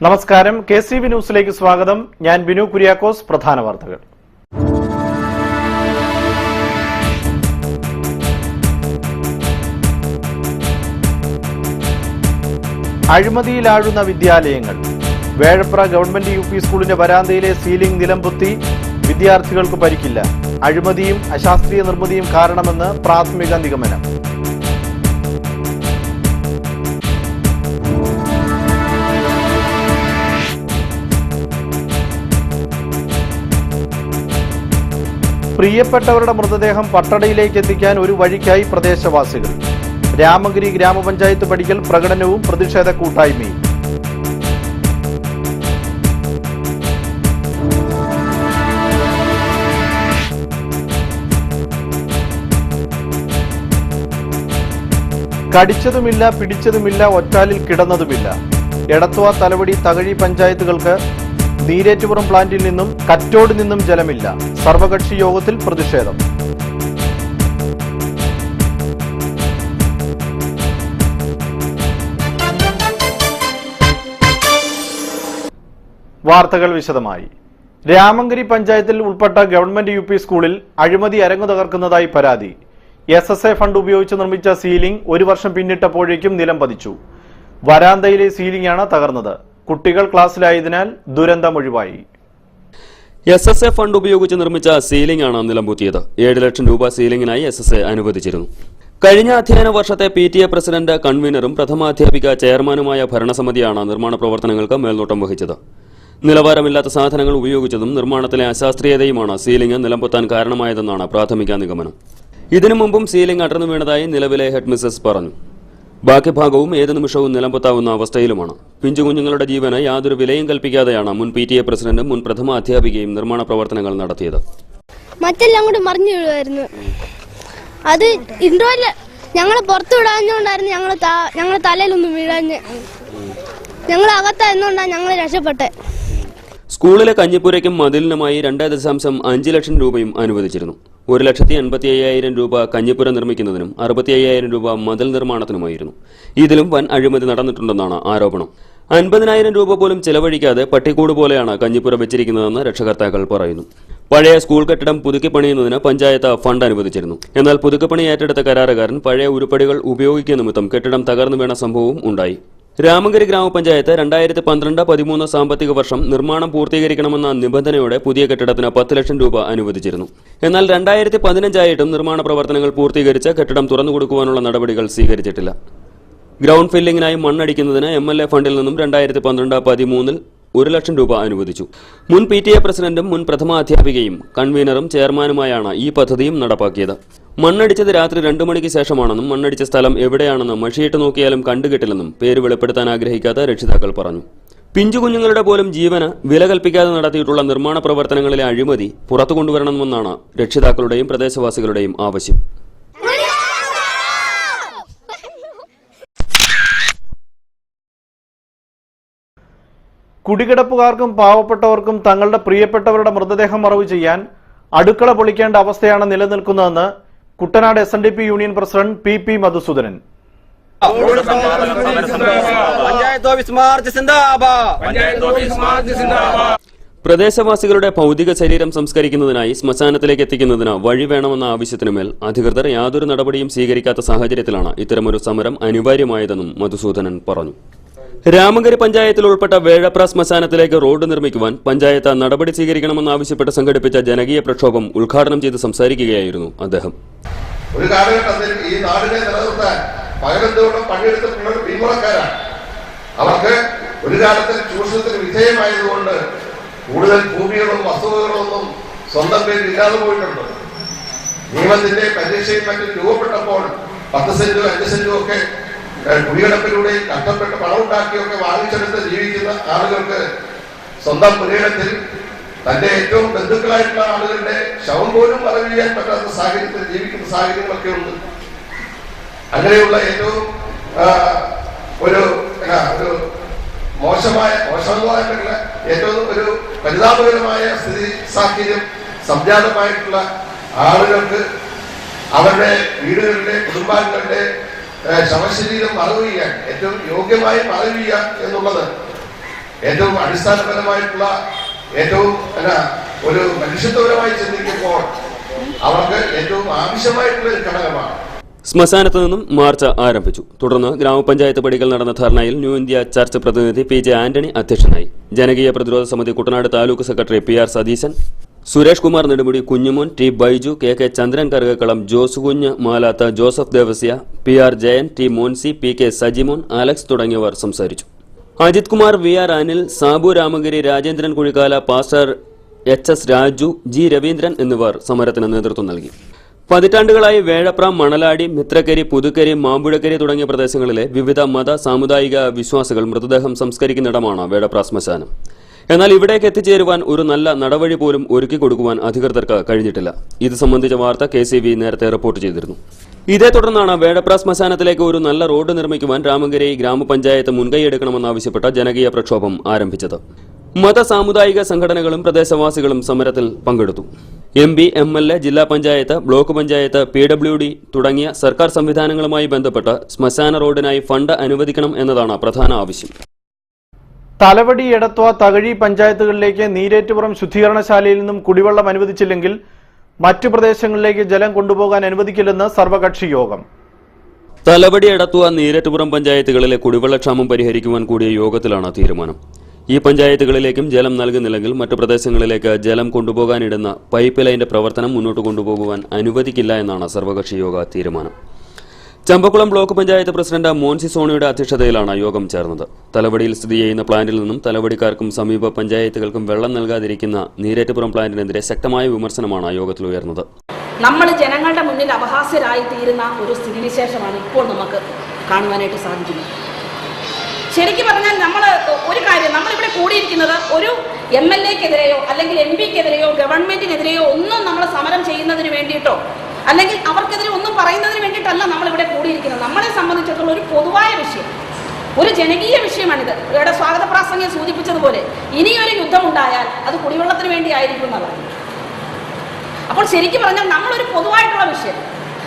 നമസ്കാരം, KCV ന്യൂസിലേക്ക് സ്വാഗതം. ഞാൻ ബിനു കുര്യാക്കോസ്. പ്രധാന വാർത്തകൾ. അഴിമതിയിലാഴുന്ന വിദ്യാലയങ്ങൾ. വേഴപ്ര ഗവൺമെന്റ് UP സ്കൂളിന്റെ വരാന്തയിലെ സീലിംഗ് നിലംപൊത്തി, വിദ്യാർത്ഥികൾക്ക് പരിക്കില്ല. അഴിമതിയും അശാസ്ത്രീയ നിർമ്മിതിയും കാരണമെന്ന് പ്രാഥമിക നിഗമനം. പ്രിയപ്പെട്ടവരുടെ മൃതദേഹം പട്ടടയിലേക്ക് എത്തിക്കാൻ ഒരു വഴിക്കായി പ്രദേശവാസികൾ. രാമഗിരി ഗ്രാമപഞ്ചായത്ത് പടിക്കൽ പ്രകടനവും പ്രതിഷേധ കൂട്ടായ്മയും. കടിച്ചതുമില്ല, പിടിച്ചതുമില്ല, ഒറ്റാലിൽ കിടന്നതുമില്ല. എടത്വ, തലവടി, തകഴി പഞ്ചായത്തുകൾക്ക് നീരേറ്റുപുറം പ്ലാന്റിൽ നിന്നും കറ്റോട് നിന്നും ജലമില്ല. സർവകക്ഷി യോഗത്തിൽ പ്രതിഷേധം. വാർത്തകൾ വിശദമായി. രാമഗിരി പഞ്ചായത്തിൽ ഉൾപ്പെട്ട ഗവൺമെന്റ് UP സ്കൂളിൽ അഴിമതി അരങ്ങു തകർക്കുന്നതായി പരാതി. SSA ഫണ്ട് ഉപയോഗിച്ച് നിർമ്മിച്ച സീലിംഗ് 1 വർഷം പിന്നിട്ടപ്പോഴേക്കും നിലം പതിച്ചു. വരാന്തയിലെ സീലിംഗാണ് തകർന്നത്. കുട്ടികൾ ക്ലാസ്സിലായതിനാൽ ദുരന്തം ഒഴിവായി. SSA ഫണ്ട് ഉപയോഗിച്ച് നിർമ്മിച്ച സീലിംഗ് ആണ് നിലംപൊത്തിയത്. 7 ലക്ഷം രൂപ സീലിംഗിനായി SSA അനുവദിച്ചിരുന്നു. കഴിഞ്ഞ അധ്യയന വർഷത്തെ PTA പ്രസിഡന്റ്, കൺവീനറും പ്രഥമാധ്യാപിക ചെയർമാനുമായ ഭരണസമിതിയാണ് നിർമ്മാണ പ്രവർത്തനങ്ങൾക്ക് മേൽനോട്ടം വഹിച്ചത്. നിലവാരമില്ലാത്ത സാധനങ്ങൾ ഉപയോഗിച്ചതും നിർമ്മാണത്തിലെ അശാസ്ത്രീയതയുമാണ് സീലിംഗ് നിലംപൊത്താൻ കാരണമായതെന്നാണ് പ്രാഥമിക നിഗമനം. ഇതിനു മുമ്പും സീലിംഗ് അടർന്നു വീണതായി നിലവിലെ ഹെഡ് മിസ്സസ് പറഞ്ഞു. ബാക്കി ഭാഗവും ഏത് നിമിഷവും നിലംപൊത്താവുന്ന അവസ്ഥയിലുമാണ്. പിഞ്ചുകുഞ്ഞുങ്ങളുടെ ജീവന് യാതൊരു വിലയും കൽപ്പിക്കാതെയാണ് മുൻ PTA പ്രസിഡന്റും മുൻ പ്രഥമ അധ്യാപികയും നിർമ്മാണ പ്രവർത്തനങ്ങൾ നടത്തിയത്. മറ്റെല്ലാം കൂടി മറിഞ്ഞു വീഴുമായിരുന്നു. അത് ഇൻഡോറിൽ ഞങ്ങൾ പുറത്തു വിടാഞ്ഞുകൊണ്ടായിരുന്നു ഞങ്ങൾ തലയിലൊന്നും വീഴാഞ്ഞ്. ഞങ്ങൾ അകത്തായിരുന്നുകൊണ്ടാണ് ഞങ്ങൾ രക്ഷപ്പെട്ടെ. സ്കൂളിലെ കഞ്ഞിപ്പുരയ്ക്കും മതിലിനുമായി 2.5 ലക്ഷം രൂപയും അനുവദിച്ചിരുന്നു. 1,85,000 രൂപ കഞ്ഞിപ്പുര നിർമ്മിക്കുന്നതിനും 65,000 രൂപ മതിൽ നിർമ്മാണത്തിനുമായിരുന്നു. ഇതിലും വൻ അഴിമതി നടന്നിട്ടുണ്ടെന്നാണ് ആരോപണം. 50,000 രൂപ പോലും ചെലവഴിക്കാതെ പട്ടിക്കൂട് പോലെയാണ് കഞ്ഞിപ്പുര വെച്ചിരിക്കുന്നതെന്ന് രക്ഷകർത്താക്കൾ പറയുന്നു. പഴയ സ്കൂൾ കെട്ടിടം പുതുക്കി പണിയുന്നതിന് പഞ്ചായത്ത് ഫണ്ട് അനുവദിച്ചിരുന്നു. എന്നാൽ പുതുക്കിപ്പണി ഏറ്റെടുത്ത കരാറുകാരൻ പഴയ ഉരുപ്പടികൾ ഉപയോഗിക്കുന്ന നിമിത്തം കെട്ടിടം തകർന്നു വീണ സംഭവവും ഉണ്ടായി. രാമഗിരി ഗ്രാമപഞ്ചായത്ത് 2012-13 സാമ്പത്തിക വർഷം നിർമ്മാണം പൂർത്തീകരിക്കണമെന്ന നിബന്ധനയോടെ പുതിയ കെട്ടിടത്തിന് 10 ലക്ഷം രൂപ അനുവദിച്ചിരുന്നു. എന്നാൽ 2015 ആയിട്ടും നിർമ്മാണ പ്രവർത്തനങ്ങൾ പൂർത്തീകരിച്ച് കെട്ടിടം തുറന്നുകൊടുക്കുവാനുള്ള നടപടികൾ സ്വീകരിച്ചിട്ടില്ല. ഗ്രൗണ്ട് ഫില്ലിംഗിനായി മണ്ണടിക്കുന്നതിന് MLA ഫണ്ടിൽ നിന്നും 2012-13 1 ലക്ഷം രൂപ അനുവദിച്ചു. മുൻ PTA പ്രസിഡന്റും മുൻ പ്രഥമ അധ്യാപികയും കൺവീനറും ചെയർമാനുമായാണ് ഈ പദ്ധതിയും നടപ്പാക്കിയത്. മണ്ണടിച്ചത് രാത്രി 2 മണിക്ക് ശേഷമാണെന്നും മണ്ണടിച്ച സ്ഥലം എവിടെയാണെന്നും മഷിയിട്ട് നോക്കിയാലും കണ്ടുകിട്ടില്ലെന്നും പേര് വെളിപ്പെടുത്താൻ ആഗ്രഹിക്കാത്ത രക്ഷിതാക്കൾ പറഞ്ഞു. പിഞ്ചുകുഞ്ഞുങ്ങളുടെ പോലും ജീവന് വില കൽപ്പിക്കാതെ നടത്തിയിട്ടുള്ള നിർമ്മാണ പ്രവർത്തനങ്ങളിലെ അഴിമതി പുറത്തു കൊണ്ടുവരണമെന്നാണ് രക്ഷിതാക്കളുടെയും പ്രദേശവാസികളുടെയും ആവശ്യം. കുടികിടപ്പുകാർക്കും പാവപ്പെട്ടവർക്കും തങ്ങളുടെ പ്രിയപ്പെട്ടവരുടെ മൃതദേഹം മറവ് ചെയ്യാൻ അടുക്കള പൊളിക്കേണ്ട അവസ്ഥയാണ് നിലനിൽക്കുന്നതെന്ന് Kuttanad SNDP union president PP Madhusudanan. പ്രദേശവാസികളുടെ ഭൗതിക ശരീരം സംസ്കരിക്കുന്നതിനായി ശ്മശാനത്തിലേക്ക് എത്തിക്കുന്നതിന് വഴി വേണമെന്ന ആവശ്യത്തിനുമേൽ അധികൃതർ യാതൊരു നടപടിയും സ്വീകരിക്കാത്ത സാഹചര്യത്തിലാണ് ഇത്തരമൊരു സമരം അനിവാര്യമായതെന്നും മധുസൂദനൻ പറഞ്ഞു. രാമഗിരി പഞ്ചായത്തിൽ ഉൾപ്പെട്ട വേഴപ്ര ശ്മശാനത്തിലേക്ക് റോഡ് നിർമ്മിക്കുവാൻ പഞ്ചായത്ത് നടപടി സ്വീകരിക്കണമെന്നാവശ്യപ്പെട്ട് സംഘടിപ്പിച്ച ജനകീയ പ്രക്ഷോഭം ഉദ്ഘാടനം ചെയ്ത് സംസാരിക്കുകയായിരുന്നു അദ്ദേഹം. ഒരു കാലഘട്ടത്തിൽ ഈ നാടിനെ നിലനിർത്താൻ പകരന്തോളം പണിയെടുത്തിട്ടുള്ള പിന്മുറക്കാരാണ്. അവർക്ക് ഒരു കാലത്തിൽ ചൂഷണത്തിന് വിധേയമായതുകൊണ്ട് കൂടുതൽ ഭൂമികളും വസ്തുവകളൊന്നും സ്വന്തം പേരിൽ ഇല്ലാതെ പോയിട്ടുണ്ട്. നിയമത്തിന്റെ പരീക്ഷയും മറ്റും രൂപപ്പെട്ടപ്പോൾ 10 സെന്റും 5 സെന്റും ഒക്കെ കുടികിടപ്പിലൂടെ കഷ്ടപ്പെട്ട് പണം ഉണ്ടാക്കിയൊക്കെ വാങ്ങിച്ചെടുത്ത് ജീവിക്കുന്ന ആളുകൾക്ക് സ്വന്തം പുരയിടത്തിൽ തന്റെ ഏറ്റവും ബന്ധുക്കളായിട്ടുള്ള ആളുകളുടെ ശവം പോലും മറവ് ചെയ്യാൻ പറ്റാത്ത സാഹചര്യത്തിൽ ജീവിക്കുന്ന സാഹചര്യങ്ങളൊക്കെ ഉണ്ട്. അങ്ങനെയുള്ള ഏറ്റവും ഒരു മോശമായിട്ടുള്ള ഏറ്റവും ഒരു പരിതാപകരമായ സ്ഥിതി സാഹചര്യം സംജാതമായിട്ടുള്ള ആളുകൾക്ക് അവരുടെ വീടുകളിലെ കുടുംബാംഗങ്ങളുടെ ശവശരീരം മറവ് ചെയ്യാൻ ഏറ്റവും യോഗ്യമായി മറവ് ചെയ്യുക എന്നുള്ളത് ഏറ്റവും അടിസ്ഥാനപരമായിട്ടുള്ള ഏറ്റവും ഒരു മനുഷ്യത്വപരമായി ചിന്തിക്കുമ്പോൾ അവർക്ക് ഏറ്റവും ആവശ്യമായിട്ടുള്ള ഒരു ഘടകമാണ്. ശ്മശാനത്ത് നിന്നും മാർച്ച് ആരംഭിച്ചു. തുടർന്ന് ഗ്രാമപഞ്ചായത്ത് പടിക്കൽ നടന്ന ധർണയിൽ ന്യൂ ഇന്ത്യ ചർച്ച് പ്രതിനിധി പി ജെ ആന്റണി അധ്യക്ഷനായി. ജനകീയ പ്രതിരോധ സമിതി Kuttanad taluk secretary P R Satheesan, Suresh Kumar Nedumudi, Kunjumon, T Baiju, K K Chandran Karukakkalam, Jose Kunju Malatha, Joseph Devasya, P R Jayan, T Moncy, P K Sajimon, Alex തുടങ്ങിയവർ സംസാരിച്ചു. Ajith Kumar, V R Anil, Sabu Ramagiri, Rajendran Kuzhikkala, pastor H S Raju, G Raveendran എന്നിവർ സമരത്തിന് നേതൃത്വം നൽകി. പതിറ്റാണ്ടുകളായി വേഴപ്ര, മണലാടി, മിത്രക്കരി, പുതുക്കരി, മാമ്പുഴക്കരി തുടങ്ങിയ പ്രദേശങ്ങളിലെ വിവിധ മത സാമുദായിക വിശ്വാസികൾ മൃതദേഹം സംസ്കരിക്കുന്നിടമാണ് വേഴപ്ര ശ്മശാനം. എന്നാൽ ഇവിടേക്ക് എത്തിച്ചേരുവാൻ ഒരു നല്ല നടവഴി പോലും ഒരുക്കി കൊടുക്കുവാൻ അധികൃതർക്ക് കഴിഞ്ഞിട്ടില്ല. ഇത് സംബന്ധിച്ച വാർത്ത KCV നേരത്തെ റിപ്പോർട്ട് ചെയ്തിരുന്നു. ഇതേ തുടർന്നാണ് വേഴപ്ര ശ്മശാനത്തിലേക്ക് ഒരു നല്ല റോഡ് നിർമ്മിക്കുവാൻ രാമങ്കരി ഗ്രാമപഞ്ചായത്ത് മുൻകൈയെടുക്കണമെന്നാവശ്യപ്പെട്ട ജനകീയ പ്രക്ഷോഭം ആരംഭിച്ചത്. മത സാമുദായിക സംഘടനകളും പ്രദേശവാസികളും സമരത്തിൽ പങ്കെടുത്തു. MP, MLA, ജില്ലാ പഞ്ചായത്ത്, ബ്ലോക്ക് പഞ്ചായത്ത്, PWD തുടങ്ങിയ സർക്കാർ സംവിധാനങ്ങളുമായി ബന്ധപ്പെട്ട് ശ്മശാന റോഡിനായി ഫണ്ട് അനുവദിക്കണം എന്നതാണ് പ്രധാന ആവശ്യം. തലവടി, എടത്വ, തകഴി പഞ്ചായത്തുകളിലേക്ക് നീരേറ്റുപുറം ശുദ്ധീകരണശാലയിൽ നിന്നും കുടിവെള്ളം അനുവദിച്ചില്ലെങ്കിൽ മറ്റു പ്രദേശങ്ങളിലേക്ക് ജലം കൊണ്ടുപോകാൻ അനുവദിക്കില്ലെന്ന് സർവകക്ഷി യോഗം. തലവടി, എടത്വ, നീരേറ്റുപുറം പഞ്ചായത്തുകളിലെ കുടിവെള്ളക്ഷാമം പരിഹരിക്കുവാൻ കൂടിയ യോഗത്തിലാണ് തീരുമാനം. ഈ പഞ്ചായത്തുകളിലേക്കും ജലം നൽകുന്നില്ലെങ്കിൽ മറ്റു പ്രദേശങ്ങളിലേക്ക് ജലം കൊണ്ടുപോകാനിടുന്ന പൈപ്പ് ലൈന്റെ പ്രവർത്തനം മുന്നോട്ട് കൊണ്ടുപോകുവാൻ അനുവദിക്കില്ല എന്നാണ് സർവകക്ഷി യോഗ തീരുമാനം. ചമ്പക്കുളം ബ്ലോക്ക് പഞ്ചായത്ത് പ്രസിഡന്റ് മോൻസി സോണിയുടെ അധ്യക്ഷതയിലാണ് യോഗം ചേർന്നത്. തലവടിയിൽ സ്ഥിതി ചെയ്യുന്ന പ്ലാന്റിൽ നിന്നും തലവടിക്കാർക്കും സമീപ പഞ്ചായത്തുകൾക്കും വെള്ളം നൽകാതിരിക്കുന്ന നീരേറ്റുപുറം പ്ലാന്റിനെതിരെ ശക്തമായ വിമർശനമാണ് യോഗത്തിൽ ഉയർന്നത്. നമ്മൾ ജനങ്ങളുടെ മുന്നിൽ അപഹാസ്യരായി തീരുന്ന ഒരു സ്ഥിതിവിശേഷമാണ് ഇപ്പോൾ നമുക്ക് കാണുവാനായിട്ട് സാധിക്കുന്നത്. ശരിക്കും പറഞ്ഞാൽ ഒരു കാര്യം നമ്മളിവിടെ കൂടിയിരിക്കുന്നത് ഒരു MLA-ക്കെതിരെയോ അല്ലെങ്കിൽ MP-ക്കെതിരെയോ ഗവൺമെന്റിനെതിരെയോ ഒന്നും നമ്മൾ സമരം ചെയ്യുന്നതിന് വേണ്ടിയിട്ടോ അല്ലെങ്കിൽ അവർക്കെതിരെ ഒന്നും പറയുന്നതിന് വേണ്ടിയിട്ടല്ല നമ്മളിവിടെ കൂടിയിരിക്കുന്നത്. നമ്മളെ സംബന്ധിച്ചിടത്തോളം ഒരു പൊതുവായ വിഷയം, ഒരു ജനകീയ വിഷയമാണിത്. ഇവിടെ സ്വാഗത പ്രാസംഗികൻ സൂചിപ്പിച്ചതുപോലെ ഇനിയൊരു യുദ്ധമുണ്ടായാൽ അത് കുടിവെള്ളത്തിന് വേണ്ടി ആയിരിക്കും എന്നതാണ്. അപ്പോൾ ശരിക്കും പറഞ്ഞാൽ നമ്മളൊരു പൊതുവായിട്ടുള്ള വിഷയം.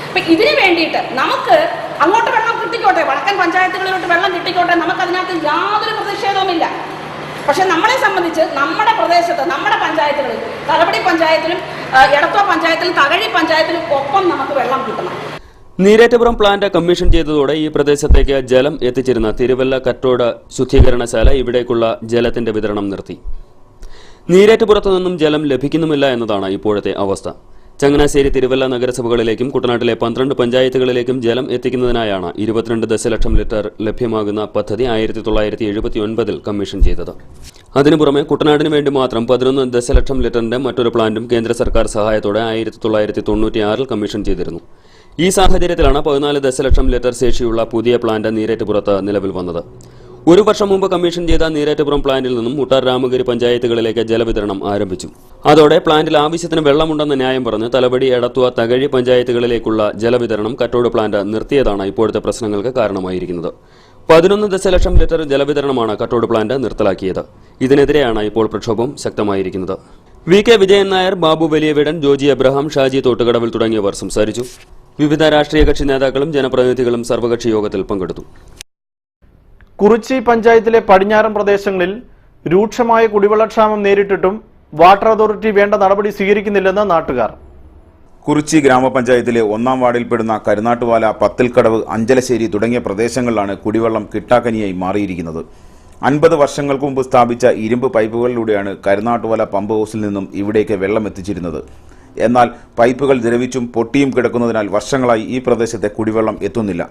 അപ്പം ഇതിന് വേണ്ടിയിട്ട് നമുക്ക് അങ്ങോട്ട് വെള്ളം കിട്ടിക്കോട്ടെ, വടക്കൻ പഞ്ചായത്തുകളിലോട്ട് വെള്ളം കിട്ടിക്കോട്ടെ, നമുക്കതിനകത്ത് യാതൊരു പ്രതിഷേധവുമില്ല. പക്ഷെ നമ്മളെ സംബന്ധിച്ച് നമ്മുടെ പ്രദേശത്ത് നമ്മുടെ പഞ്ചായത്തുകളിൽ തലവടി പഞ്ചായത്തിലും എടത്വ പഞ്ചായത്തിലും തകഴി പഞ്ചായത്തിലും ഒപ്പം നമുക്ക് വെള്ളം കിട്ടണം. നീരേറ്റുപുറം പ്ലാന്റ് കമ്മീഷൻ ചെയ്തതോടെ ഈ പ്രദേശത്തേക്ക് ജലം എത്തിച്ചിരുന്ന തിരുവല്ല കറ്റോട് ശുദ്ധീകരണശാല ഇവിടേക്കുള്ള ജലത്തിന്റെ വിതരണം നിർത്തി. നീരേറ്റുപുറത്തു നിന്നും ജലം ലഭിക്കുന്നുമില്ല എന്നതാണ് ഇപ്പോഴത്തെ അവസ്ഥ. ചങ്ങനാശ്ശേരി, തിരുവല്ല നഗരസഭകളിലേക്കും കുട്ടനാട്ടിലെ 12 പഞ്ചായത്തുകളിലേക്കും ജലം എത്തിക്കുന്നതിനായാണ് 22 ദശലക്ഷം ലിറ്റർ ലഭ്യമാകുന്ന പദ്ധതി 1979 കമ്മീഷൻ ചെയ്തത്. അതിനു പുറമെ കുട്ടനാടിന് വേണ്ടി മാത്രം 11 ദശലക്ഷം ലിറ്ററിന്റെ മറ്റൊരു പ്ലാന്റും കേന്ദ്ര സർക്കാർ സഹായത്തോടെ 1996 കമ്മീഷൻ ചെയ്തിരുന്നു. ഈ സാഹചര്യത്തിലാണ് 14 ദശലക്ഷം ലിറ്റർ ശേഷിയുള്ള പുതിയ പ്ലാന്റ് നീരേറ്റുപുറത്ത് നിലവിൽ വന്നത്. ഒരു വർഷം മുമ്പ് കമ്മീഷൻ ചെയ്ത നീരേറ്റുപുറം പ്ലാന്റിൽ നിന്നും മുട്ടാർ, രാമഗിരി പഞ്ചായത്തുകളിലേക്ക് ജലവിതരണം ആരംഭിച്ചു. അതോടെ പ്ലാന്റിൽ ആവശ്യത്തിന് വെള്ളമുണ്ടെന്ന ന്യായം പറഞ്ഞ് തലവടി, എടത്വ, തകഴി പഞ്ചായത്തുകളിലേക്കുള്ള ജലവിതരണം കറ്റോട് പ്ലാന്റ് നിർത്തിയതാണ് ഇപ്പോഴത്തെ പ്രശ്നങ്ങൾക്ക് കാരണമായിരിക്കുന്നത്. 11 ദശലക്ഷം ലിറ്റർ ജലവിതരണമാണ് കറ്റോട് പ്ലാന്റ് നിർത്തലാക്കിയത്. ഇതിനെതിരെയാണ് ഇപ്പോൾ പ്രക്ഷോഭം ശക്തമായിരിക്കുന്നത്. VK വിജയൻ നായർ, ബാബു വലിയവിടൻ, ജോജി എബ്രഹാം, ഷാജി തോട്ടുകടവിൽ തുടങ്ങിയവർ സംസാരിച്ചു. വിവിധ രാഷ്ട്രീയ കക്ഷി നേതാക്കളും ജനപ്രതിനിധികളും സർവകക്ഷി യോഗത്തിൽ പങ്കെടുത്തു. കുറിച്ചി പഞ്ചായത്തിലെ പടിഞ്ഞാറൻ പ്രദേശങ്ങളിൽ രൂക്ഷമായ കുടിവെള്ളക്ഷാമം നേരിട്ടിട്ടും വാട്ടർ അതോറിറ്റി വേണ്ട നടപടി സ്വീകരിക്കുന്നില്ലെന്ന് നാട്ടുകാർ. കുറിച്ചി ഗ്രാമപഞ്ചായത്തിലെ 1-ാം വാർഡിൽപ്പെടുന്ന കരുനാട്ടുവാല, പത്തിൽക്കടവ്, അഞ്ചലശ്ശേരി തുടങ്ങിയ പ്രദേശങ്ങളിലാണ് കുടിവെള്ളം കിട്ടാക്കനിയായി മാറിയിരിക്കുന്നത്. 50 വർഷങ്ങൾക്ക് മുമ്പ് സ്ഥാപിച്ച ഇരുമ്പ് പൈപ്പുകളിലൂടെയാണ് കരുനാട്ടുവാല പമ്പ് ഹൗസിൽ നിന്നും ഇവിടേക്ക് വെള്ളം എത്തിച്ചിരുന്നത്. എന്നാൽ പൈപ്പുകൾ ദ്രവിച്ചും പൊട്ടിയും കിടക്കുന്നതിനാൽ വർഷങ്ങളായി ഈ പ്രദേശത്തെ കുടിവെള്ളം എത്തുന്നില്ല.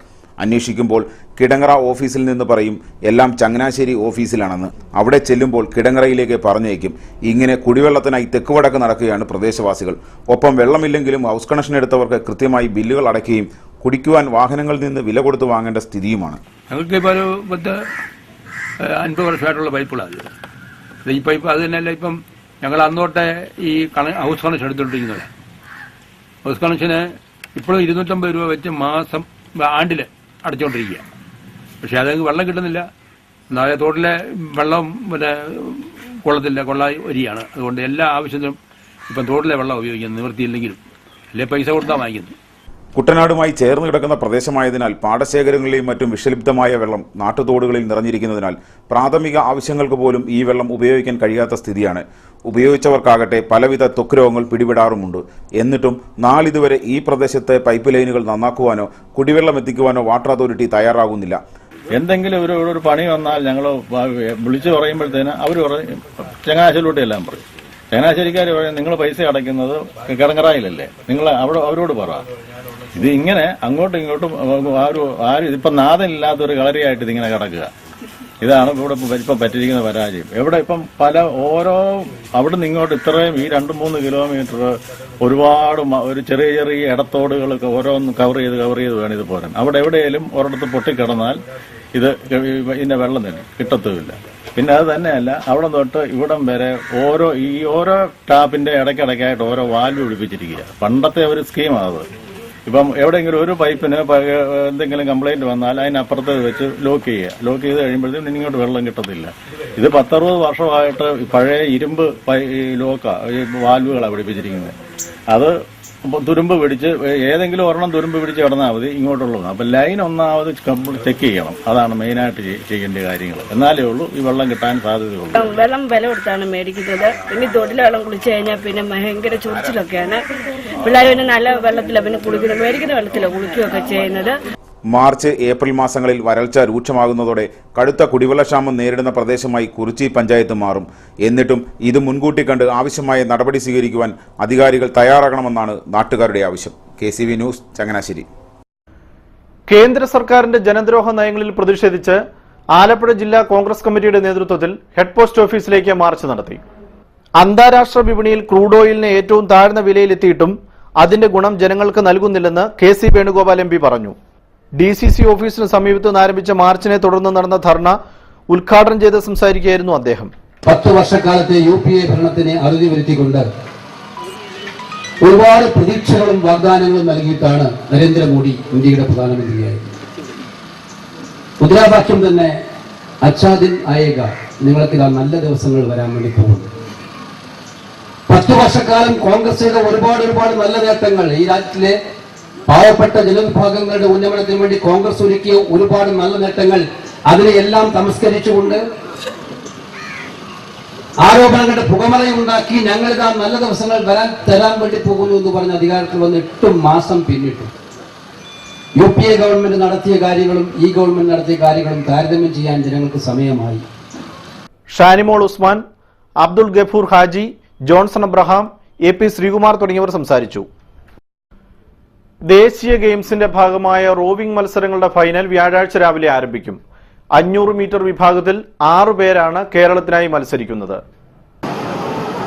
അന്വേഷിക്കുമ്പോൾ കിടങ്ങറ ഓഫീസിൽ നിന്ന് പറയും എല്ലാം ചങ്ങനാശ്ശേരി ഓഫീസിലാണെന്ന്. അവിടെ ചെല്ലുമ്പോൾ കിടങ്ങറയിലേക്ക് പറഞ്ഞേക്കും. ഇങ്ങനെ കുടിവെള്ളത്തിനായി തെക്കുവടക്ക് നടക്കുകയാണ് പ്രദേശവാസികൾ. ഒപ്പം വെള്ളമില്ലെങ്കിലും ഹൗസ് കണക്ഷൻ എടുത്തവർക്ക് കൃത്യമായി ബില്ലുകൾ അടയ്ക്കുകയും കുടിക്കുവാൻ വാഹനങ്ങളിൽ നിന്ന് വില കൊടുത്ത് വാങ്ങേണ്ട സ്ഥിതിയുമാണ്. ഞങ്ങൾക്കിപ്പോൾ ഒരു 50 വർഷമായിട്ടുള്ള പൈപ്പുകളാണ്. ഈ പൈപ്പ് അത് തന്നെയല്ല, ഇപ്പം ഞങ്ങൾ അന്നോട്ടെ ഈ ഹൗസ് കണക്ഷൻ എടുത്തുകൊണ്ടിരിക്കുന്നത്. ഹൗസ് കണക്ഷന് ഇപ്പോഴും 250 രൂപ വെച്ച് മാസം ആണ്ടിൽ അടച്ചുകൊണ്ടിരിക്കുക. പക്ഷെ അത് വെള്ളം കിട്ടുന്നില്ല. എന്നാലും തോട്ടിലെ വെള്ളം കൊള്ളത്തില്ല, വരികയാണ്. അതുകൊണ്ട് എല്ലാ ആവശ്യത്തിനും ഇപ്പം തോട്ടിലെ വെള്ളം ഉപയോഗിക്കുന്നത് നിവൃത്തിയില്ലെങ്കിലും അല്ലെ പൈസ കൊടുത്താൽ വാങ്ങിക്കുന്നത്. കുട്ടനാടുമായി ചേർന്ന് കിടക്കുന്ന പ്രദേശമായതിനാൽ പാടശേഖരങ്ങളിലെയും മറ്റും വിഷലിപ്തമായ വെള്ളം നാട്ടുതോടുകളിൽ നിറഞ്ഞിരിക്കുന്നതിനാൽ പ്രാഥമിക ആവശ്യങ്ങൾക്ക് പോലും ഈ വെള്ളം ഉപയോഗിക്കാൻ കഴിയാത്ത സ്ഥിതിയാണ്. ഉപയോഗിച്ചവർക്കാകട്ടെ പലവിധ ത്വക്ക് രോഗങ്ങൾ പിടിപെടാറുമുണ്ട്. എന്നിട്ടും നാളിതുവരെ ഈ പ്രദേശത്തെ പൈപ്പ് ലൈനുകൾ നന്നാക്കുവാനോ കുടിവെള്ളം എത്തിക്കുവാനോ വാട്ടർ അതോറിറ്റി തയ്യാറാകുന്നില്ല. എന്തെങ്കിലും ഒരു പണി വന്നാൽ ഞങ്ങൾ വിളിച്ചു പറയുമ്പോഴത്തേന് അവർ പറയും ചങ്ങനാശ്ശേരിയിലോട്ട് എല്ലാം പറയും. ചങ്ങനാശ്ശേരിക്കാർ പറയും നിങ്ങൾ പൈസ അടയ്ക്കുന്നത് കിടങ്ങറായിലല്ലേ, നിങ്ങൾ അവരോട് പറ. ഇത് ഇങ്ങനെ അങ്ങോട്ടും ഇങ്ങോട്ടും ആരും ഇതിപ്പം നാഥനില്ലാത്തൊരു കളരിയായിട്ട് ഇതിങ്ങനെ കിടക്കുക. ഇതാണ് ഇവിടെ ഇപ്പം പറ്റിയിരിക്കുന്ന പരാജയം. എവിടെ ഇപ്പം അവിടെ നിന്ന് ഇങ്ങോട്ട് ഇത്രയും ഈ 2-3 കിലോമീറ്റർ ഒരുപാട് ഒരു ചെറിയ ചെറിയ ഇടത്തോടുകളൊക്കെ ഓരോന്ന് കവർ ചെയ്ത് വേണം ഇത് പോരാൻ. അവിടെ എവിടെയെങ്കിലും ഒരിടത്ത് പൊട്ടിക്കിടന്നാൽ ഇതിന്റെ വെള്ളം തന്നെ കിട്ടത്തുമില്ല. പിന്നെ അത് തന്നെയല്ല, അവിടെ തൊട്ട് ഇവിടം വരെ ഓരോ ടാപ്പിന്റെ ഇടയ്ക്കിടയ്ക്കായിട്ട് ഓരോ വാൽവ് പിടിപ്പിച്ചിരിക്കുക. പണ്ടത്തെ ഒരു സ്കീമാണ്. ഇപ്പം എവിടെയെങ്കിലും ഒരു പൈപ്പിന് എന്തെങ്കിലും കംപ്ലൈന്റ് വന്നാൽ അതിനപ്പുറത്ത് വെച്ച് ലോക്ക് ചെയ്ത് കഴിയുമ്പോഴത്തേക്കും ഇങ്ങോട്ട് വെള്ളം കിട്ടത്തില്ല. ഇത് 10-60 വർഷമായിട്ട് പഴയ ഇരുമ്പ് വാൽവുകളാണ് പിടിപ്പിച്ചിരിക്കുന്നത്. അത് തുരുമ്പ് പിടിച്ച് ഏതെങ്കിലും ഒരെണ്ണം തുരുമ്പ് പിടിച്ച് കിടന്നാൽ മതി ഇങ്ങോട്ടുള്ളത്. അപ്പൊ ലൈൻ ഒന്നാമത് ചെക്ക് ചെയ്യണം. അതാണ് മെയിനായിട്ട് ചെയ്യേണ്ട കാര്യങ്ങൾ. എന്നാലേ ഉള്ളൂ ഈ വെള്ളം കിട്ടാൻ സാധ്യതയുള്ളൂ. വെള്ളം വില കൊടുത്താണ് മേടിക്കുന്നത്. പിന്നെ തൊട്ടിലെ വെള്ളം കുളിച്ചു കഴിഞ്ഞാൽ പിന്നെ ഭയങ്കര ചൊറിച്ചിലൊക്കെയാണ്. പിള്ളേർ പിന്നെ നല്ല വെള്ളത്തിലാണ് പിന്നെ കുളിക്കുന്നത്, മേടിക്കുന്ന വെള്ളത്തിലാണ് കുളിക്കുകയൊക്കെ ചെയ്യുന്നത്. മാർച്ച് ഏപ്രിൽ മാസങ്ങളിൽ വരൾച്ച രൂക്ഷമാകുന്നതോടെ കടുത്ത കുടിവെള്ളക്ഷാമം നേരിടുന്ന പ്രദേശമായി കുറിച്ചി പഞ്ചായത്ത് മാറും. എന്നിട്ടും ഇത് മുൻകൂട്ടി കണ്ട് ആവശ്യമായ നടപടി സ്വീകരിക്കുവാൻ അധികാരികൾ തയ്യാറാകണമെന്നാണ് നാട്ടുകാരുടെ ആവശ്യം. KCV news, Changanassery. കേന്ദ്ര സർക്കാരിന്റെ ജനദ്രോഹ നയങ്ങളിൽ പ്രതിഷേധിച്ച് ആലപ്പുഴ ജില്ലാ കോൺഗ്രസ് കമ്മിറ്റിയുടെ നേതൃത്വത്തിൽ ഹെഡ് പോസ്റ്റ് ഓഫീസിലേക്ക് മാർച്ച് നടത്തി. അന്താരാഷ്ട്ര വിപണിയിൽ ക്രൂഡ് ഓയിലിന് ഏറ്റവും താഴ്ന്ന വിലയിലെത്തിയിട്ടും അതിന്റെ ഗുണം ജനങ്ങൾക്ക് നൽകുന്നില്ലെന്ന് KC വേണുഗോപാൽ MP പറഞ്ഞു. DCC ഓഫീസിന് സമീപത്ത് നിന്ന് ആരംഭിച്ച മാർച്ചിനെ തുടർന്ന് നടന്ന ധർണ ഉദ്ഘാടനം ചെയ്ത് സംസാരിക്കുകയായിരുന്നു അദ്ദേഹം. 10 വർഷക്കാലത്തെ UPA ഭരണത്തിന് അറുതി വരുത്തിക്കൊണ്ട് ഒരുപാട് പ്രതീക്ഷകളും വാഗ്ദാനങ്ങളും നൽകിയിട്ടാണ് നരേന്ദ്രമോദി ഇന്ത്യയുടെ പ്രധാനമന്ത്രിയായത്. മുദ്രാവാക്യം തന്നെ അച്ഛാ ദിൻ ആയേഗ, നിങ്ങൾക്കിതാ നല്ല ദിവസങ്ങൾ വരാൻ വേണ്ടി പോകുന്നു. 10 വർഷക്കാലം കോൺഗ്രസ് ചെയ്ത ഒരുപാട് നല്ല നേട്ടങ്ങൾ, ഈ രാജ്യത്തിലെ പാവപ്പെട്ട ജനവിഭാഗങ്ങളുടെ ഉന്നമനത്തിന് വേണ്ടി കോൺഗ്രസ് ഒരുക്കിയ ഒരുപാട് നല്ല നേട്ടങ്ങൾ, അതിനെയെല്ലാം തമസ്കരിച്ചുകൊണ്ട് ആരോപണങ്ങളുടെ പുകമറയുണ്ടാക്കി ഞങ്ങളിതാ നല്ല ദിവസങ്ങൾ തരാൻ വേണ്ടി പോകുന്നു എന്ന് പറഞ്ഞ അധികാരത്തിൽ വന്ന് 8 മാസം പിന്നിട്ടു. UPA ഗവൺമെന്റ് നടത്തിയ കാര്യങ്ങളും ഈ ഗവൺമെന്റ് നടത്തിയ കാര്യങ്ങളും താരതമ്യം ചെയ്യാൻ ജനങ്ങൾക്ക് സമയമായി. Shanimol Usman, Abdul Gafoor Haji, Johnson Abraham, AP Sreekumar തുടങ്ങിയവർ സംസാരിച്ചു. ദേശീയ ഗെയിംസിന്റെ ഭാഗമായ റോവിംഗ് മത്സരങ്ങളുടെ ഫൈനൽ വ്യാഴാഴ്ച രാവിലെ ആരംഭിക്കും. 500 മീറ്റർ വിഭാഗത്തിൽ 6 പേരാണ് കേരളത്തിനായി മത്സരിക്കുന്നത്.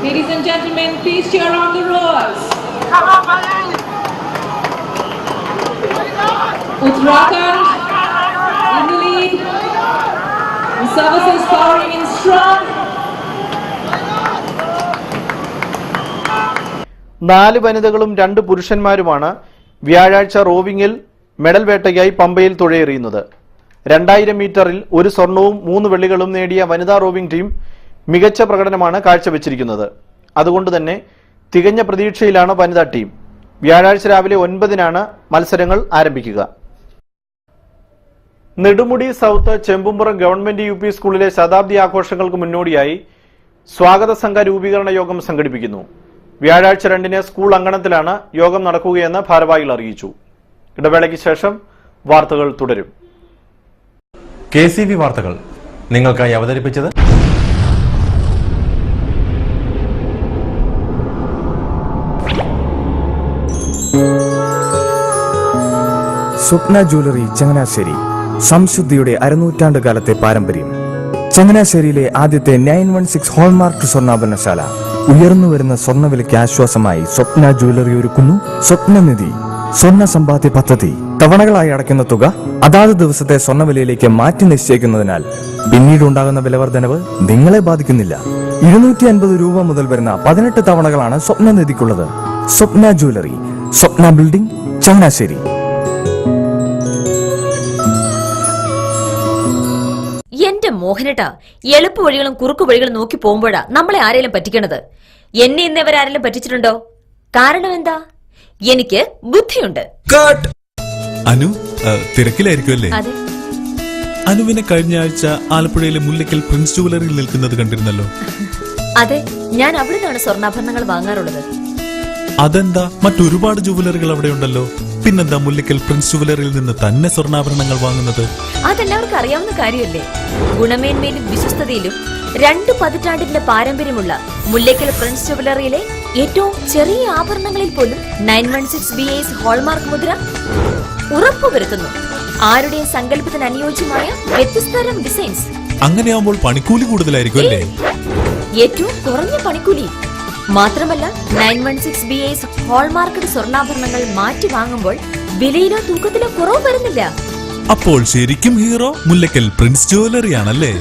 Ladies and gentlemen, please cheer on the rowers. Uttarakhand in the lead. The services powering in strong. 4 വനിതകളും 2 പുരുഷന്മാരുമാണ് വ്യാഴാഴ്ച റോവിംഗിൽ മെഡൽ വേട്ടയ്ക്കായി പമ്പയിൽ തുഴയെറിയുന്നത്. 2000 മീറ്ററിൽ 1 സ്വർണവും 3 വെള്ളികളും നേടിയ വനിതാ റോവിംഗ് ടീം മികച്ച പ്രകടനമാണ് കാഴ്ചവെച്ചിരിക്കുന്നത്. അതുകൊണ്ട് തന്നെ തികഞ്ഞ പ്രതീക്ഷയിലാണ് വനിതാ ടീം. വ്യാഴാഴ്ച രാവിലെ 9-നാണ് മത്സരങ്ങൾ ആരംഭിക്കുക. Nedumudi south Chembumpuram government UP സ്കൂളിലെ ശതാബ്ദി ആഘോഷങ്ങൾക്ക് മുന്നോടിയായി സ്വാഗത സംഘ രൂപീകരണ യോഗം സംഘടിപ്പിക്കുന്നു. വ്യാഴാഴ്ച 2-ന് സ്കൂൾ അങ്കണത്തിലാണ് യോഗം നടക്കുകയെന്ന് ഭാരവാഹികൾ അറിയിച്ചു. ഇടവേളയ്ക്ക് ശേഷം വാർത്തകൾ തുടരും. KCV വാർത്തകൾ നിങ്ങൾക്കായി അവതരിപ്പിച്ചത് സ്വപ്ന ജ്വല്ലറി ചങ്ങനാശ്ശേരി. സംശുദ്ധിയുടെ അരനൂറ്റാണ്ട് കാലത്തെ പാരമ്പര്യം. ചങ്ങനാശ്ശേരിയിലെ ആദ്യത്തെ 916 ഹോൾമാർക്ക് സ്വർണ്ണാഭരണശാല. ഉയർന്നുവരുന്ന സ്വർണ്ണവിലയ്ക്ക് ആശ്വാസമായി സ്വപ്ന ജ്വല്ലറി ഒരുക്കുന്നു സ്വപ്നനിധി സ്വർണ്ണ സമ്പാദ്യ പദ്ധതി. തവണകളായി അടയ്ക്കുന്ന തുക അതാത് ദിവസത്തെ സ്വർണ്ണവിലയിലേക്ക് മാറ്റി നിശ്ചയിക്കുന്നതിനാൽ പിന്നീട് ഉണ്ടാകുന്ന വിലവർദ്ധനവ് നിങ്ങളെ ബാധിക്കുന്നില്ല. 250 രൂപ മുതൽ വരുന്ന 18 തവണകളാണ് സ്വപ്നനിധിക്കുള്ളത്. സ്വപ്ന ജ്വല്ലറി, സ്വപ്ന ബിൽഡിംഗ്, ചങ്ങനാശ്ശേരി. എന്റെ മോഹനേട്ടാ, എളുപ്പ വഴികളും കുറുക്കു വഴികളും നോക്കി പോകുമ്പോഴാ നമ്മളെ ആരെങ്കിലും പറ്റിക്കണത്. എന്നെ ഇന്നവരാരെങ്കിലും പറ്റിച്ചിട്ടുണ്ടോ? കാരണം എന്താ? എനിക്ക് ബുദ്ധിയുണ്ട്. അനു തിരക്കിലായിരിക്കും അല്ലേ? അതെ. അനുവിനെ കഴിഞ്ഞ ആഴ്ച ആലപ്പുഴയിലെ മുല്ലയ്ക്കൽ പ്രിൻസ് ജുവലറിയിൽ നിൽക്കുന്നത് കണ്ടിരുന്നല്ലോ. അതെ, ഞാൻ അവിടെ നിന്നാണ് സ്വർണ്ണാഭരണങ്ങൾ വാങ്ങാറുള്ളത്. അതെന്താ, മറ്റൊരുപാട് ജുവലറികൾ അവിടെ ഉണ്ടല്ലോ, പിന്നെന്താ മുല്ലയ്ക്കൽ പ്രിൻസ് ജുവലറിയിൽ നിന്ന് തന്നെ സ്വർണ്ണാഭരണങ്ങൾ വാങ്ങുന്നത്? അതെല്ലാവർക്കും അറിയാവുന്ന കാര്യമല്ലേ. ഗുണമേന്മയിലും വിശ്വസ്തതയിലും 2 പതിറ്റാണ്ടിന്റെ പാരമ്പര്യമുള്ള മുല്ലയ്ക്കൽ പ്രിൻസ് ജുവലറിയിലെ ഏറ്റവും ചെറിയ ആഭരണങ്ങളിൽ പോലും 916 BIS ഹോൾമാർക്ക് മുദ്ര ഉറപ്പുവരുത്തുന്നു. ആരുടെയും സങ്കല്പത്തിന് അനുയോജ്യമായ വ്യത്യസ്തതരം ഡിസൈൻസ്. അങ്ങനെയാകുമ്പോൾ പണിക്കൂലി കൂടുതലായിരിക്കും അല്ലേ? ഏറ്റവും കുറഞ്ഞ പണിക്കൂലി മാത്രമല്ല, 916 BIS ഹോൾമാർക്കഡ് സ്വർണ്ണാഭരണങ്ങൾ മാറ്റി വാങ്ങുമ്പോൾ വിലയിലോ തൂക്കത്തിലോ കുറവ് വരുന്നില്ല. അപ്പോൾ ശരിക്കും ഹീറോ മുല്ലയ്ക്കൽ പ്രിൻസ് ജുവലറി ആണല്ലേ?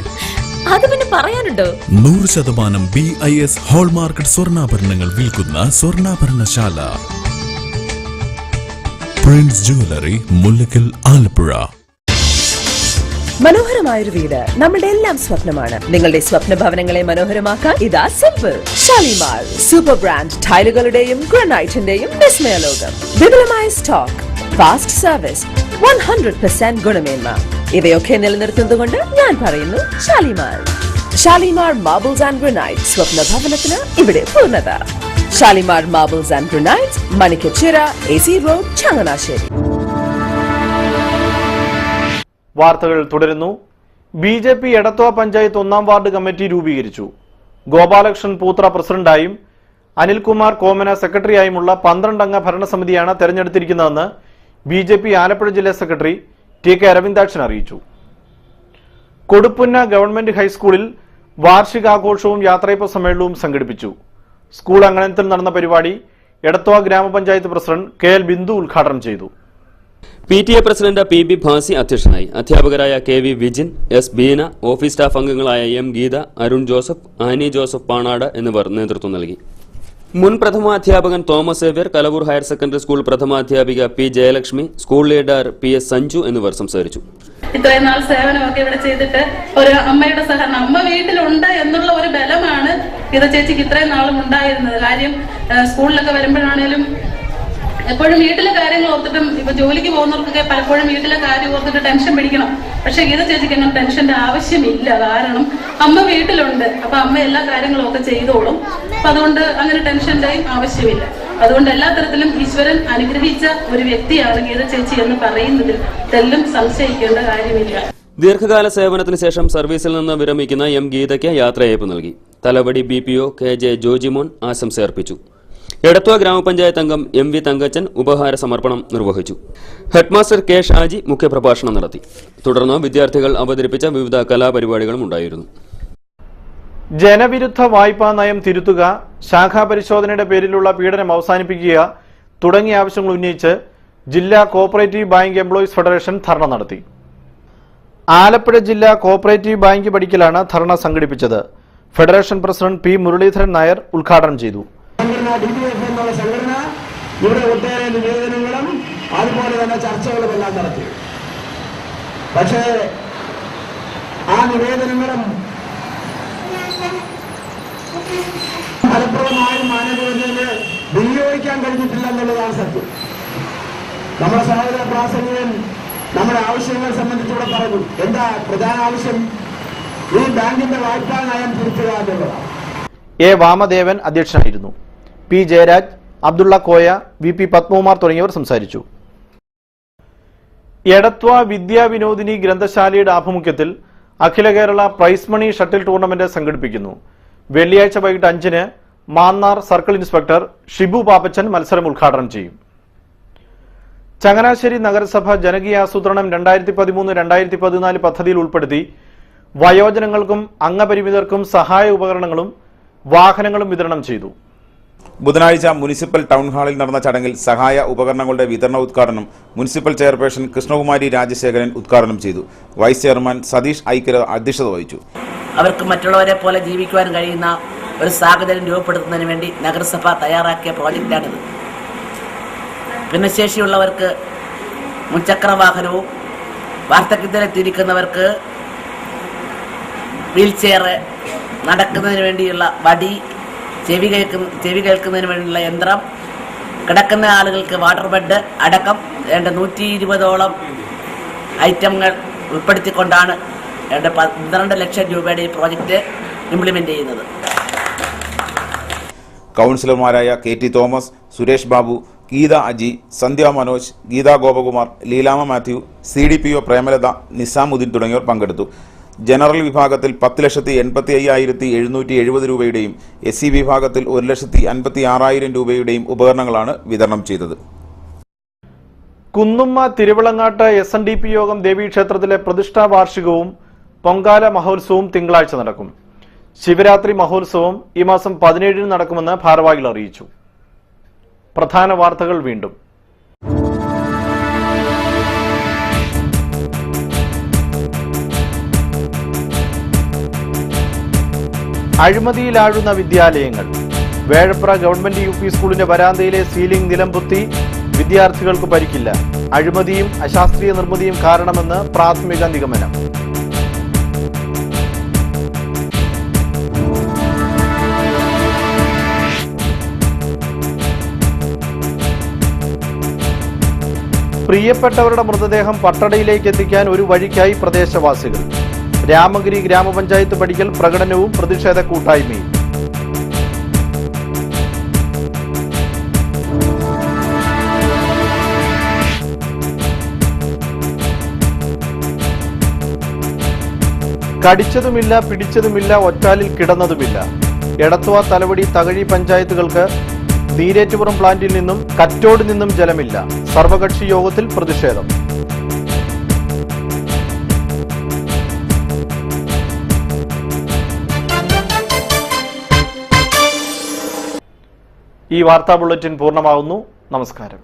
അത് പിന്നെ പറയാനുണ്ടോ? 100% BIS ഹോൾമാർക്കഡ് സ്വർണ്ണാഭരണങ്ങൾ വിൽക്കുന്ന സ്വർണ്ണാഭരണശാല പ്രിൻസ് ജുവലറി, മുല്ലയ്ക്കൽ, ആലപ്പുഴ. മനോഹരമായൊരു വീട് നമ്മുടെ എല്ലാം സ്വപ്നമാണ്. നിങ്ങളുടെ സ്വപ്ന ഭവനങ്ങളെ മനോഹരമാക്കാൻ ഇതാ സിമ്പിൾ. ഷാലിമാർ സൂപ്പർ ബ്രാൻഡ് ടൈലുകളുടെയും ഗ്രാനൈറ്റിന്റെയും വിസ്മയലോകം. വിപുലമായ സ്റ്റോക്ക്, ഫാസ്റ്റ് സർവീസ്, 100% ഗുണമേന്മ. ഇവയൊക്കെ നിലനിർത്തുന്നതുകൊണ്ട് ഞാൻ പറയുന്നു Shalimar. Shalimar marbles and granite. സ്വപ്ന ഭവനത്തിന് ഇവിടെ പൂർണ്ണത. Shalimar marbles and granite, Manikkachira, AC road, Changanassery. വാർത്തകൾ തുടരുന്നു. BJP എടത്വ പഞ്ചായത്ത് 1-ാം വാർഡ് കമ്മിറ്റി രൂപീകരിച്ചു. ഗോപാലകൃഷ്ണൻ പൂത്ര പ്രസിഡന്റായും അനിൽകുമാർ കോമന സെക്രട്ടറിയായുമുള്ള 12 അംഗ ഭരണസമിതിയാണ് തെരഞ്ഞെടുത്തിരിക്കുന്നതെന്ന് BJP ആലപ്പുഴ ജില്ലാ സെക്രട്ടറി TK അരവിന്ദാക്ഷൻ അറിയിച്ചു. കൊടുപ്പുന്ന ഗവൺമെന്റ് ഹൈസ്കൂളിൽ വാർഷികാഘോഷവും യാത്രയപ്പ് സമ്മേളനവും സംഘടിപ്പിച്ചു. സ്കൂൾ അങ്കണത്തിൽ നടന്ന പരിപാടി എടത്വ ഗ്രാമപഞ്ചായത്ത് പ്രസിഡന്റ് KL ബിന്ദു ഉദ്ഘാടനം ചെയ്തു. PTA പ്രസിഡന്റ് PB ഭാസി അധ്യക്ഷനായി. അധ്യാപകരായ KV Vijin, S Beena, office staff അംഗങ്ങളായ M ഗീത, അരുൺ ജോസഫ്, ആനി ജോസഫ് പാണാട് എന്നിവർ നേതൃത്വം നൽകി. മുൻ പ്രഥമാധ്യാപകൻ Thomas Xavier, Kalavoor higher secondary school പ്രഥമാധ്യാപിക P Jayalakshmi, school leader PS Sanju എന്നിവർ സംസാരിച്ചു. ഇത്രയും നാൾ സേവനമൊക്കെ ഇവിടെ ചെയ്തിട്ട് ഒരു അമ്മയുടെ സഹകരണം, അമ്മ വീട്ടിലുണ്ട് എന്നുള്ള ഒരു ബലമാണ് ഗീത ചേച്ചിക്ക് ഇത്രയും നാളും ഉണ്ടായിരുന്നത്. കാര്യം സ്കൂളിലൊക്കെ വരുമ്പോഴാണേലും എപ്പോഴും വീട്ടിലെ കാര്യങ്ങൾ ഓർത്തിട്ടും, ഇപ്പൊ ജോലിക്ക് പോകുന്നവർക്കൊക്കെ പലപ്പോഴും വീട്ടിലെ കാര്യം ഓർത്തിട്ട് ടെൻഷൻ പിടിക്കണം. പക്ഷെ ഗീത ചേച്ചിക്ക് അങ്ങനെ ടെൻഷന്റെ ആവശ്യമില്ല. കാരണം അമ്മ വീട്ടിലുണ്ട്. അപ്പൊ അമ്മ എല്ലാ കാര്യങ്ങളും ഒക്കെ ചെയ്തോളും. അപ്പൊ അതുകൊണ്ട് അങ്ങനെ ടെൻഷന്റെ ആവശ്യമില്ല. അതുകൊണ്ട് എല്ലാ തരത്തിലും ഈശ്വരൻ അനുഗ്രഹിച്ച ഒരു വ്യക്തിയാണ് ഗീത ചേച്ചി എന്ന് പറയുന്നതിൽ തെല്ലും സംശയിക്കേണ്ട കാര്യമില്ല. ദീർഘകാല സേവനത്തിന് ശേഷം സർവീസിൽ നിന്ന് വിരമിക്കുന്ന M ഗീതയ്ക്ക് യാത്രയയപ്പ് നൽകി. തലവടി BPO KJ ജോജിമോൻ ആശംസ അർപ്പിച്ചു. എടത്വ ഗ്രാമപഞ്ചായത്ത് അംഗം MV തങ്കച്ചൻ ഉപഹാര സമർപ്പണം നിർവഹിച്ചു. ഹെഡ്മാസ്റ്റർ K ഷാജി മുഖ്യപ്രഭാഷണം നടത്തി. തുടർന്ന് വിദ്യാർത്ഥികൾ അവതരിപ്പിച്ച വിവിധ കലാപരിപാടികളും ഉണ്ടായിരുന്നു. ജനവിരുദ്ധ വായ്പാ നയം തിരുത്തുക, ശാഖാ പരിശോധനയുടെ പേരിലുള്ള പീഡനം അവസാനിപ്പിക്കുക തുടങ്ങിയ ആവശ്യങ്ങൾ ഉന്നയിച്ച് ജില്ലാ കോഓപ്പറേറ്റീവ് ബാങ്ക് എംപ്ലോയീസ് ഫെഡറേഷൻ ധർണ നടത്തി. ആലപ്പുഴ ജില്ലാ കോഓപ്പറേറ്റീവ് ബാങ്ക് പടിക്കലാണ് ധർണ സംഘടിപ്പിച്ചത്. Federation president P Muraleedharan Nair ഉദ്ഘാടനം ചെയ്തു. DPF എന്നുള്ള സംഘടന ഇവിടെ ഒട്ടേറെ നിവേദനങ്ങളും അതുപോലെ തന്നെ ചർച്ചകളും എല്ലാം നടത്തി. പക്ഷേ ആ നിവേദനങ്ങളും ഫലപ്രദമായി മാനവീയതയിൽ വിനിയോഗിക്കാൻ കഴിഞ്ഞിട്ടില്ല എന്നുള്ളതാണ് സത്യം. നമ്മുടെ സഹോദര പ്രാസംഗികൻ നമ്മുടെ ആവശ്യങ്ങൾ സംബന്ധിച്ചിവിടെ പറഞ്ഞു. എന്താ പ്രധാന ആവശ്യം? ഈ ബാങ്കിന്റെ വായ്പാ നയം തിരുത്തുക എന്നുള്ളതാണ്. A വാമദേവൻ അധ്യക്ഷനായിരുന്നു. P ജയരാജ്, അബ്ദുള്ള കോയ, VP പത്മകുമാർ തുടങ്ങിയവർ സംസാരിച്ചു. എടത്വ വിദ്യാവിനോദിനി ഗ്രന്ഥശാലയുടെ ആഭിമുഖ്യത്തിൽ അഖില Kerala prize money shuttle tournament സംഘടിപ്പിക്കുന്നു. വെള്ളിയാഴ്ച വൈകിട്ട് 5-ന് മാന്നാർ സർക്കിൾ ഇൻസ്പെക്ടർ ഷിബു പാപ്പച്ചൻ മത്സരം ഉദ്ഘാടനം ചെയ്യും. ചങ്ങനാശ്ശേരി നഗരസഭ ജനകീയാസൂത്രണം 2013-2014 പദ്ധതിയിൽ ഉൾപ്പെടുത്തി വയോജനങ്ങൾക്കും അംഗപരിമിതർക്കും സഹായ ഉപകരണങ്ങളും വാഹനങ്ങളും വിതരണം ചെയ്തു. ബുധനാഴ്ച മുനിസിപ്പൽ ടൗൺ ഹാളിൽ നടന്ന ചടങ്ങിൽ സഹായ ഉപകരണങ്ങളുടെ വിതരണ ഉദ്ഘാടനം മുനിസിപ്പൽ ചെയർപേഴ്സൺ കൃഷ്ണകുമാരി രാജശേഖരൻ ഉദ്ഘാടനം ചെയ്തു. വൈസ് ചെയർമാൻ സതീഷ് ഐക്കര അധ്യക്ഷത വഹിച്ചു. അവർക്ക് മറ്റുള്ളവരെ പോലെ ജീവിക്കുവാൻ കഴിയുന്ന ഒരു സാഹചര്യം രൂപപ്പെടുത്തുന്നതിന് വേണ്ടി നഗരസഭ തയ്യാറാക്കിയ പ്രോജക്റ്റാണിത്. ഭിന്നശേഷിയുള്ളവർക്ക് മുച്ചക്ര വാഹനവും വാർദ്ധക്യത്തിലെത്തിയിരിക്കുന്നവർക്ക് വീൽ ചെയർ, നടക്കുന്നതിന് വേണ്ടിയുള്ള വടി, ചെവി കേൾക്കുന്നതിന് വേണ്ടിയുള്ള യന്ത്രം, കിടക്കുന്ന ആളുകൾക്ക് വാട്ടർ ബെഡ് അടക്കം 120ഓളം ഐറ്റങ്ങൾ ഉൾപ്പെടുത്തിക്കൊണ്ടാണ് 12 ലക്ഷം രൂപയുടെ ഈ പ്രോജക്റ്റ് ഇംപ്ലിമെന്റ് ചെയ്യുന്നത്. കൗൺസിലർമാരായ KT തോമസ്, സുരേഷ് ബാബു, ഗീത അജി, സന്ധ്യ മനോജ്, ഗീത ഗോപകുമാർ, ലീലാമ മാത്യു, CDPO പ്രേമലത, നിസാമുദ്ദീൻ തുടങ്ങിയവർ പങ്കെടുത്തു. ജനറൽ വിഭാഗത്തിൽ 10,85,770 രൂപയുടെയും SC വിഭാഗത്തിൽ 1,56,000 രൂപയുടെയും ഉപകരണങ്ങളാണ് വിതരണം ചെയ്തത്. കുന്നുമ്മ തിരുവിളങ്ങാട്ട് SNDP യോഗം ദേവീക്ഷേത്രത്തിലെ പ്രതിഷ്ഠാ വാർഷികവും പൊങ്കാല മഹോത്സവവും തിങ്കളാഴ്ച നടക്കും. ശിവരാത്രി മഹോത്സവം ഈ മാസം 17-ന് നടക്കുമെന്ന് ഭാരവാഹികൾ അറിയിച്ചു. പ്രധാന വാർത്തകൾ വീണ്ടും. അഴിമതിയിലാഴുന്ന വിദ്യാലയങ്ങൾ. വേഴപ്ര ഗവൺമെന്റ് UP സ്കൂളിന്റെ വരാന്തയിലെ സീലിംഗ് നിലംപൊത്തി, വിദ്യാർത്ഥികൾക്ക് പരിക്കില്ല. അഴിമതിയും അശാസ്ത്രീയ നിർമ്മിതിയും കാരണമെന്ന് പ്രാഥമിക നിഗമനം. പ്രിയപ്പെട്ടവരുടെ മൃതദേഹം പട്ടടയിലേക്ക് എത്തിക്കാൻ ഒരു വഴിക്കായി പ്രദേശവാസികൾ. രാമഗിരി ഗ്രാമപഞ്ചായത്ത് പടിക്കൽ പ്രകടനവും പ്രതിഷേധ കൂട്ടായ്മയും. കടിച്ചതുമില്ല, പിടിച്ചതുമില്ല, ഒറ്റാലിൽ കിടന്നതുമില്ല. എടത്വ, തലവടി, തകഴി പഞ്ചായത്തുകൾക്ക് നീരേറ്റുപുറം പ്ലാന്റിൽ നിന്നും കറ്റോട് നിന്നും ജലമില്ല. സർവകക്ഷി യോഗത്തിൽ പ്രതിഷേധം. ഈ വാർത്താ ബുള്ളറ്റിൻ പൂർണ്ണമാകുന്നു. നമസ്കാരം.